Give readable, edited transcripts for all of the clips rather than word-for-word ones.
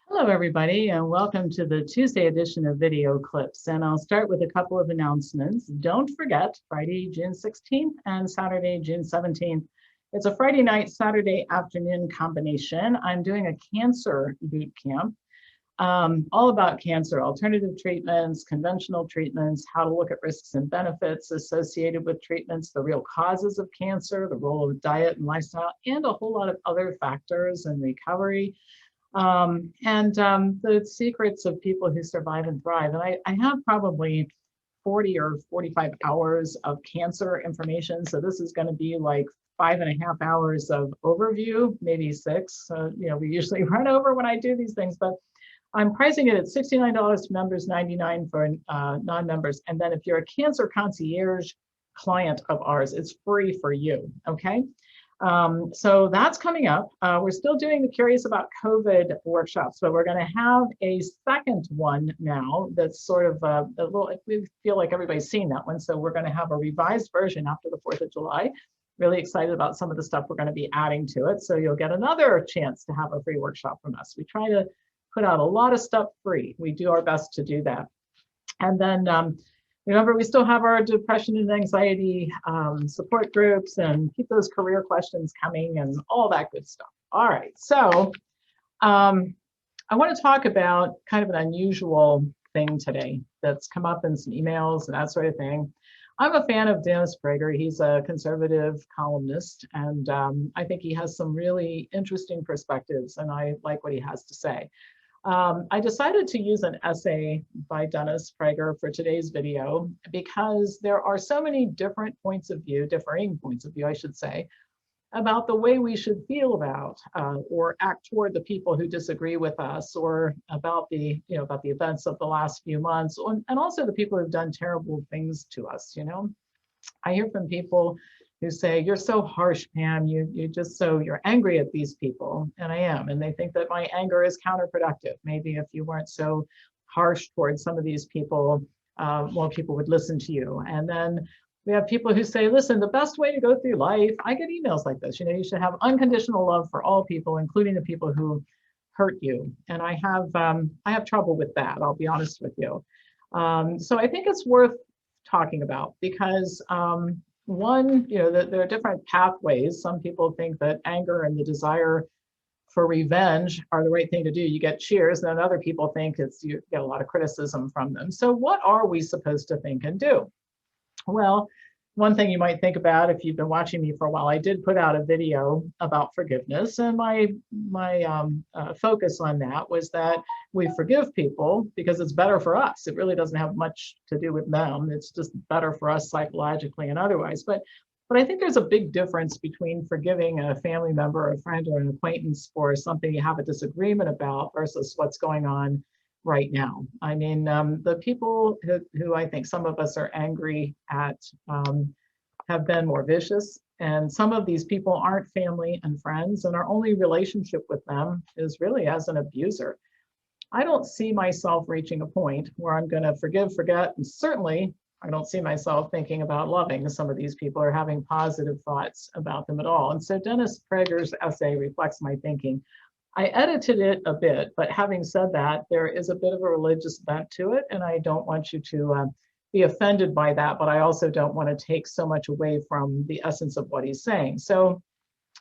Hello, everybody, and welcome to the Tuesday edition of Video Clips. And I'll start with a couple of announcements. Don't forget, Friday, June 16th and Saturday, June 17th. It's a Friday night, Saturday afternoon combination. I'm doing a cancer boot camp, all about cancer, alternative treatments, conventional treatments, how to look at risks and benefits associated with treatments, the real causes of cancer, the role of diet and lifestyle, and a whole lot of other factors in recovery. The secrets of people who survive and thrive. And I have probably 40 or 45 hours of cancer information. So this is going to be like 5.5 hours of overview, maybe 6. We usually run over when I do these things, but I'm pricing it at $69 to members, $99 for non-members. And then if you're a cancer concierge client of ours, it's free for you, okay? So that's coming up. We're still doing the Curious About COVID workshops, but we're going to have a second one now that's sort of a little, we feel like everybody's seen that one. So we're going to have a revised version after the 4th of July. Really excited about some of the stuff we're going to be adding to it. So you'll get another chance to have a free workshop from us. We try to put out a lot of stuff free. We do our best to do that. And then remember, we still have our depression and anxiety support groups, and keep those career questions coming and all that good stuff. All right, so I want to talk about kind of an unusual thing today that's come up in some emails and that sort of thing. I'm a fan of Dennis Prager. He's a conservative columnist, and I think he has some really interesting perspectives, and I like what he has to say. I decided to use an essay by Dennis Prager for today's video because there are so many different points of view, differing points of view, I should say, about the way we should feel about or act toward the people who disagree with us, or about the events of the last few months, and also the people who've done terrible things to us. I hear from people who say, "You're so harsh, Pam, you're angry at these people." And I am, and they think that my anger is counterproductive. Maybe if you weren't so harsh towards some of these people, more people would listen to you. And then we have people who say, listen, the best way to go through life, I get emails like this, you should have unconditional love for all people, including the people who hurt you. And I have trouble with that, I'll be honest with you. So I think it's worth talking about because one, there are different pathways. Some people think that anger and the desire for revenge are the right thing to do. You get cheers, and then other people think you get a lot of criticism from them. So what are we supposed to think and do? Well, one thing you might think about, if you've been watching me for a while, I did put out a video about forgiveness, and my focus on that was that we forgive people because it's better for us. It really doesn't have much to do with them. It's just better for us psychologically and otherwise. But I think there's a big difference between forgiving a family member, a friend, or an acquaintance for something you have a disagreement about versus what's going on right now. I mean, the people who I think some of us are angry at have been more vicious. And some of these people aren't family and friends, and our only relationship with them is really as an abuser. I don't see myself reaching a point where I'm going to forgive, forget, and certainly I don't see myself thinking about loving some of these people or having positive thoughts about them at all. And so Dennis Prager's essay reflects my thinking. I edited it a bit, but having said that, there is a bit of a religious bent to it, and I don't want you to be offended by that, but I also don't want to take so much away from the essence of what he's saying. So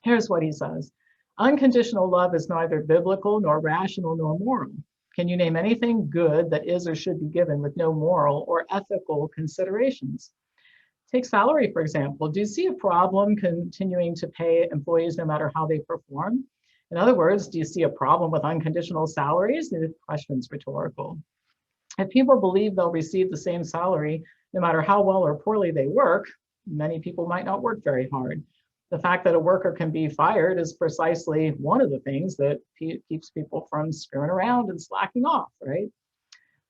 here's what he says. Unconditional love is neither biblical nor rational nor moral. Can you name anything good that is or should be given with no moral or ethical considerations? Take salary, for example. Do you see a problem continuing to pay employees no matter how they perform? In other words, do you see a problem with unconditional salaries? The question's rhetorical. If people believe they'll receive the same salary no matter how well or poorly they work, many people might not work very hard. The fact that a worker can be fired is precisely one of the things that keeps people from screwing around and slacking off, right?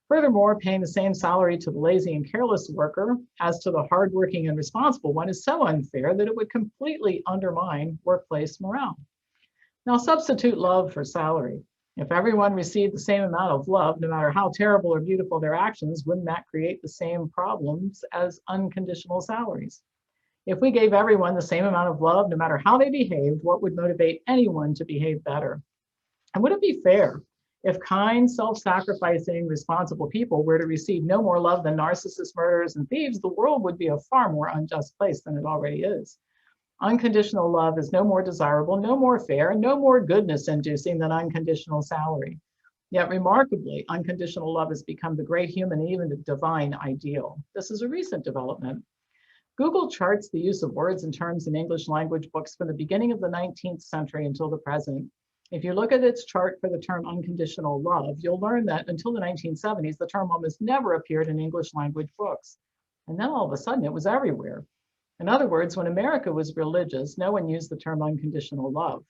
Furthermore, paying the same salary to the lazy and careless worker as to the hardworking and responsible one is so unfair that it would completely undermine workplace morale. Now substitute love for salary. If everyone received the same amount of love, no matter how terrible or beautiful their actions, wouldn't that create the same problems as unconditional salaries? If we gave everyone the same amount of love, no matter how they behaved, what would motivate anyone to behave better? And would it be fair If kind, self-sacrificing, responsible people were to receive no more love than narcissists, murderers, and thieves, the world would be a far more unjust place than it already is. Unconditional love is no more desirable, no more fair, and no more goodness-inducing than unconditional salary. Yet remarkably, unconditional love has become the great human and even the divine ideal. This is a recent development. Google charts the use of words and terms in English language books from the beginning of the 19th century until the present. If you look at its chart for the term unconditional love, you'll learn that until the 1970s, the term almost never appeared in English language books. And then all of a sudden it was everywhere. In other words, when America was religious, no one used the term unconditional love.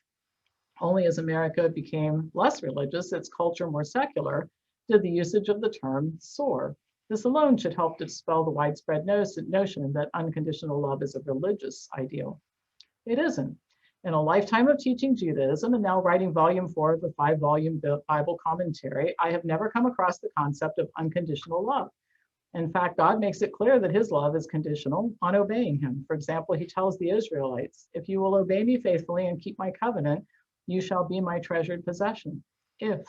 Only as America became less religious, its culture more secular, did the usage of the term soar. This alone should help to dispel the widespread notion that unconditional love is a religious ideal. It isn't. In a lifetime of teaching Judaism and now writing volume 4 of the 5-volume Bible commentary, I have never come across the concept of unconditional love. In fact, God makes it clear that his love is conditional on obeying him. For example, he tells the Israelites, if you will obey me faithfully and keep my covenant, you shall be my treasured possession. If.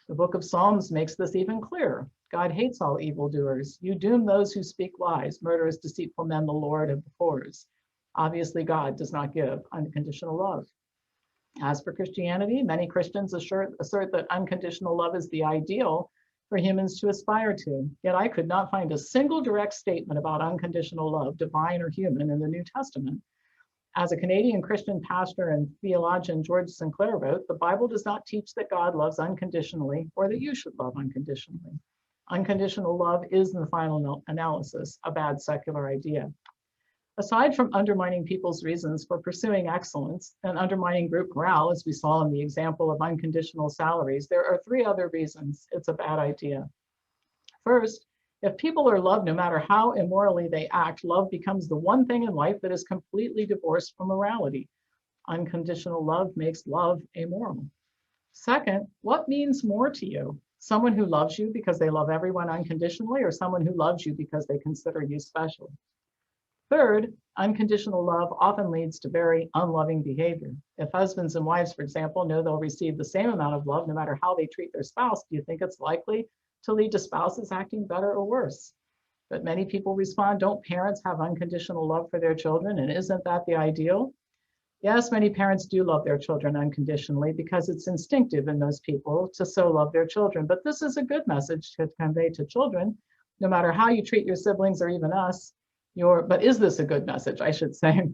The book of Psalms makes this even clearer. God hates all evildoers. You doom those who speak lies, murderers, deceitful men, the Lord abhors. Obviously, God does not give unconditional love. As for Christianity, many Christians assert that unconditional love is the ideal for humans to aspire to. Yet I could not find a single direct statement about unconditional love, divine or human, in the New Testament. As a Canadian Christian pastor and theologian George Sinclair wrote, the Bible does not teach that God loves unconditionally or that you should love unconditionally. Unconditional love is, in the final analysis, a bad secular idea. Aside from undermining people's reasons for pursuing excellence and undermining group morale, as we saw in the example of unconditional salaries, there are 3 other reasons it's a bad idea. First, if people are loved no matter how immorally they act, love becomes the one thing in life that is completely divorced from morality. Unconditional love makes love amoral. Second, what means more to you? Someone who loves you because they love everyone unconditionally, or someone who loves you because they consider you special? Third, unconditional love often leads to very unloving behavior. If husbands and wives, for example, know they'll receive the same amount of love no matter how they treat their spouse, do you think it's likely to lead to spouses acting better or worse? But many people respond, don't parents have unconditional love for their children, and isn't that the ideal? Yes, many parents do love their children unconditionally because it's instinctive in most people to so love their children. But this is a good message to convey to children, no matter how you treat your siblings or even us. But is this a good message, I should say,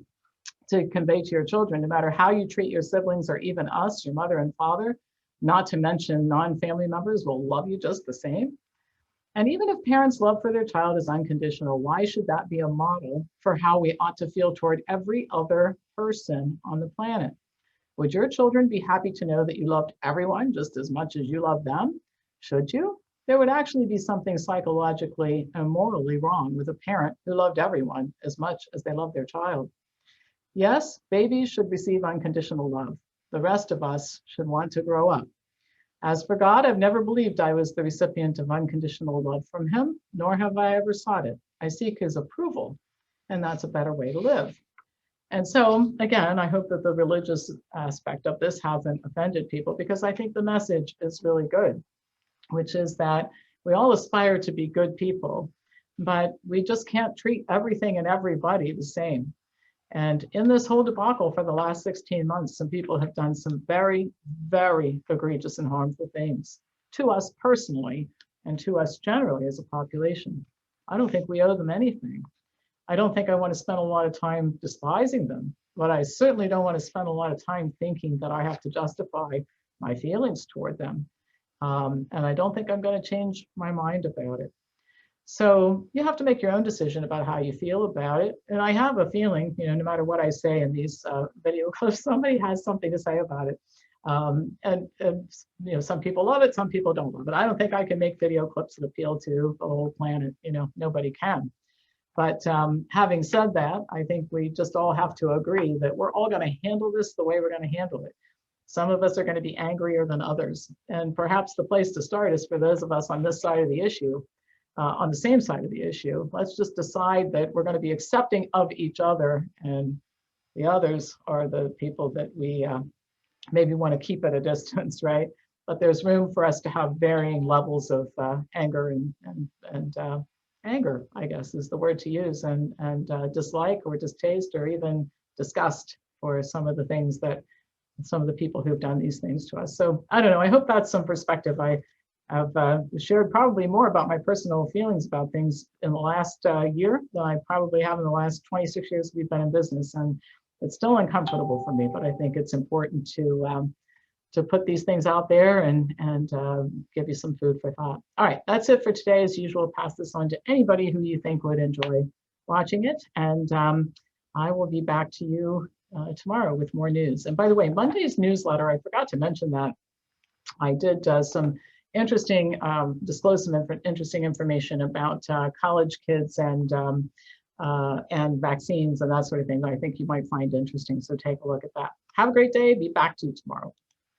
to convey to your children, no matter how you treat your siblings or even us, your mother and father, not to mention non-family members, will love you just the same? And even if parents' love for their child is unconditional, why should that be a model for how we ought to feel toward every other person on the planet? Would your children be happy to know that you loved everyone just as much as you love them? Should you? There would actually be something psychologically and morally wrong with a parent who loved everyone as much as they loved their child. Yes, babies should receive unconditional love. The rest of us should want to grow up. As for God, I've never believed I was the recipient of unconditional love from him, nor have I ever sought it. I seek his approval, and that's a better way to live. And so, again, I hope that the religious aspect of this hasn't offended people, because I think the message is really good, which is that we all aspire to be good people, but we just can't treat everything and everybody the same. And in this whole debacle for the last 16 months, some people have done some very, very egregious and harmful things to us personally and to us generally as a population. I don't think we owe them anything. I don't think I want to spend a lot of time despising them, but I certainly don't want to spend a lot of time thinking that I have to justify my feelings toward them. And I don't think I'm going to change my mind about it. So you have to make your own decision about how you feel about it. And I have a feeling, no matter what I say in these video clips, somebody has something to say about it. And some people love it, some people don't love it. I don't think I can make video clips that appeal to the whole planet. Nobody can. But having said that, I think we just all have to agree that we're all going to handle this the way we're going to handle it. Some of us are going to be angrier than others. And perhaps the place to start is for those of us on this side of the issue, on the same side of the issue. Let's just decide that we're going to be accepting of each other, and the others are the people that we maybe want to keep at a distance, right? but there's room for us to have varying levels of anger and anger, I guess is the word to use, and dislike or distaste or even disgust for some of the things that some of the people who've done these things to us. So I don't know, I hope that's some perspective. I have shared probably more about my personal feelings about things in the last year than I probably have in the last 26 years we've been in business. And it's still uncomfortable for me, but I think it's important to put these things out there and give you some food for thought. All right, that's it for today. As usual, pass this on to anybody who you think would enjoy watching it. And I will be back to you tomorrow with more news. And by the way, Monday's newsletter, I forgot to mention that. I did some interesting, disclose some interesting information about college kids and vaccines and that sort of thing that I think you might find interesting. So take a look at that. Have a great day. Be back to you tomorrow.